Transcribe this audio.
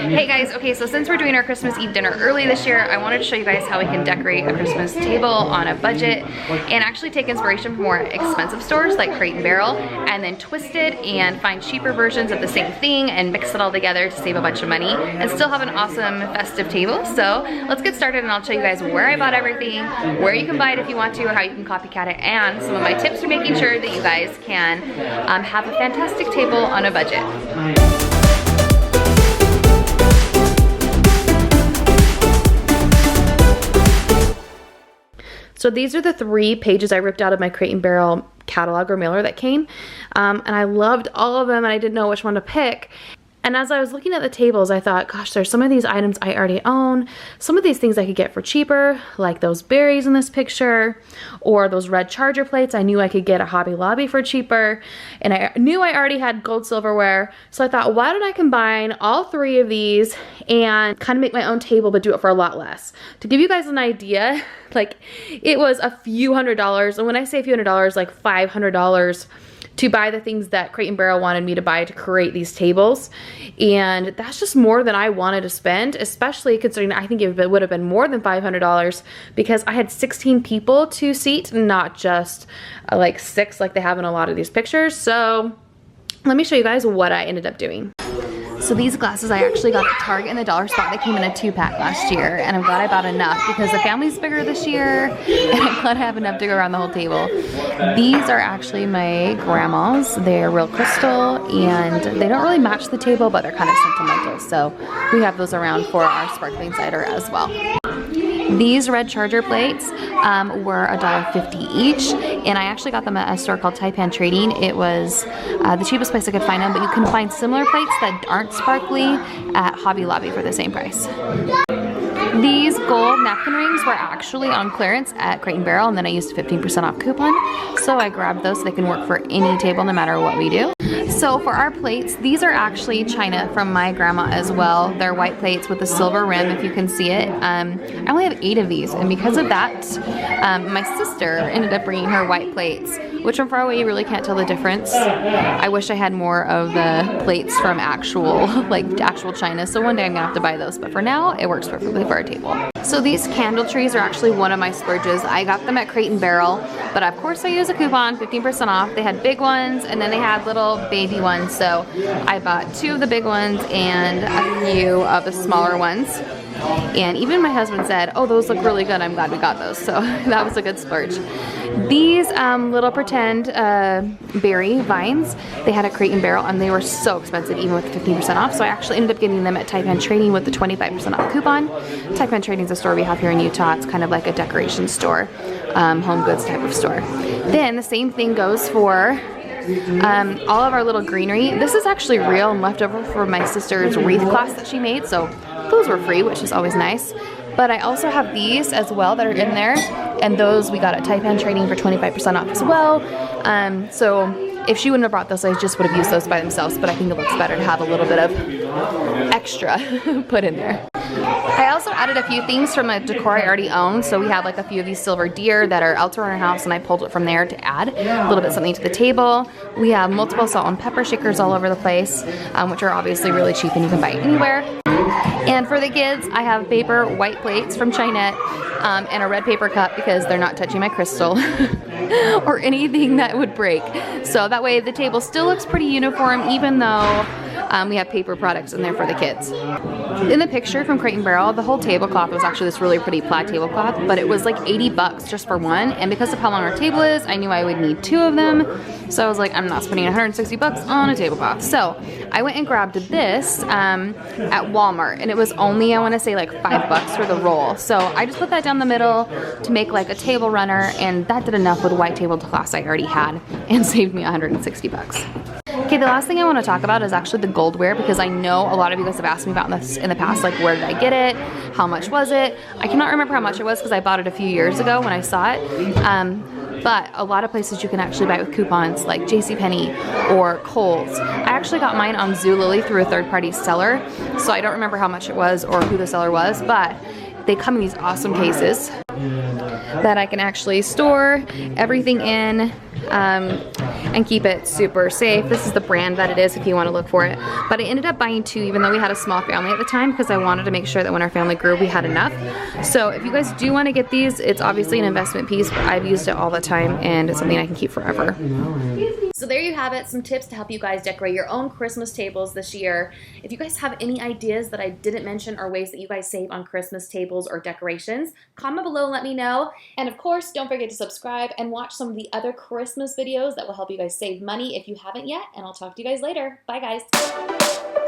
Hey guys, okay, so since we're doing our Christmas Eve dinner early this year, I wanted to show you guys how we can decorate a Christmas table on a budget and actually take inspiration from more expensive stores like Crate & Barrel and then twist it and find cheaper versions of the same thing and mix it all together to save a bunch of money and still have an awesome festive table. So let's get started and I'll show you guys where I bought everything, where you can buy it if you want to, or how you can copycat it, and some of my tips for making sure that you guys can have a fantastic table on a budget. So these are the 3 pages I ripped out of my Crate & Barrel catalog or mailer that came. And I loved all of them and I didn't know which one to pick. And as I was looking at the tables, I thought, gosh, there's some of these items I already own. Some of these things I could get for cheaper, like those berries in this picture, or those red charger plates. I knew I could get at Hobby Lobby for cheaper. And I knew I already had gold silverware. So I thought, why don't I combine all 3 of these and kind of make my own table, but do it for a lot less? To give you guys an idea, like it was a few $100s. And when I say a few $100s, like $500 to buy the things that Crate & Barrel wanted me to buy to create these tables. And that's just more than I wanted to spend, especially considering I think it would have been more than $500 because I had 16 people to seat, not just like 6 like they have in a lot of these pictures. So let me show you guys what I ended up doing. So these glasses I actually got at Target in the dollar spot. They came in a 2-pack last year, and I'm glad I bought enough because the family's bigger this year, and I'm glad I have enough to go around the whole table. These are actually my grandma's. They're real crystal, and they don't really match the table, but they're kind of sentimental. So we have those around for our sparkling cider as well. These red charger plates were $1.50 each, and I actually got them at a store called Taipan Trading. It was the cheapest place I could find them, but you can find similar plates that aren't sparkly at Hobby Lobby for the same price. These gold napkin rings were actually on clearance at Crate & Barrel, and then I used a 15% off coupon, so I grabbed those so they can work for any table no matter what we do. So for our plates, these are actually china from my grandma as well. They're white plates with a silver rim, if you can see it. I only have 8 of these, and because of that, my sister ended up bringing her white plates, which from far away you really can't tell the difference. I wish I had more of the plates from actual china, so one day I'm gonna have to buy those, but for now, it works perfectly for our table. So these candle trees are actually one of my splurges. I got them at Crate & Barrel, but of course I used a coupon, 15% off. They had big ones, and then they had little baby ones, so I bought 2 of the big ones and a few of the smaller ones. And even my husband said, oh, those look really good, I'm glad we got those, so that was a good splurge. These little pretend berry vines, they had a Crate & Barrel, and they were so expensive even with 15% off, so I actually ended up getting them at Taipan Trading with the 25% off coupon. Taipan Trading is a store we have here in Utah. It's kind of like a decoration store, home goods type of store. Then the same thing goes for all of our little greenery. This is actually real and left over from my sister's wreath class that she made, so those were free, which is always nice. But I also have these as well that are in there, and those we got at Taipan Trading for 25% off as well. So if she wouldn't have brought those, I just would have used those by themselves, but I think it looks better to have a little bit of extra put in there. I also added a few things from a decor I already own. So we have like a few of these silver deer that are elsewhere in our house, and I pulled it from there to add a little bit something to the table. We have multiple salt and pepper shakers all over the place, which are obviously really cheap and you can buy anywhere. And for the kids, I have paper white plates from Chinette and a red paper cup because they're not touching my crystal or anything that would break. So that way the table still looks pretty uniform, even though we have paper products in there for the kids. In the picture from Crate & Barrel, the whole tablecloth was actually this really pretty plaid tablecloth, but it was like 80 bucks just for one, and because of how long our table is, I knew I would need 2 of them, so I was like, I'm not spending 160 bucks on a tablecloth. So I went and grabbed this at Walmart, and it was only, I want to say, like 5 bucks for the roll. So I just put that down the middle to make like a table runner, and that did enough with the white tablecloths I already had and saved me 160 bucks. Okay, the last thing I want to talk about is actually the Goldware, because I know a lot of you guys have asked me about this in the past, like where did I get it? How much was it? I cannot remember how much it was because I bought it a few years ago when I saw it. But a lot of places you can actually buy it with coupons like JCPenney or Kohl's. I actually got mine on Zulily through a third-party seller, so I don't remember how much it was or who the seller was, but they come in these awesome cases that I can actually store everything in. and keep it super safe. This is the brand that it is if you want to look for it. But I ended up buying 2 even though we had a small family at the time because I wanted to make sure that when our family grew we had enough. So if you guys do want to get these, it's obviously an investment piece, but I've used it all the time and it's something I can keep forever. So there you have it, some tips to help you guys decorate your own Christmas tables this year. If you guys have any ideas that I didn't mention or ways that you guys save on Christmas tables or decorations, comment below and let me know. And of course, don't forget to subscribe and watch some of the other Christmas videos that will help you guys save money if you haven't yet. And I'll talk to you guys later. Bye guys.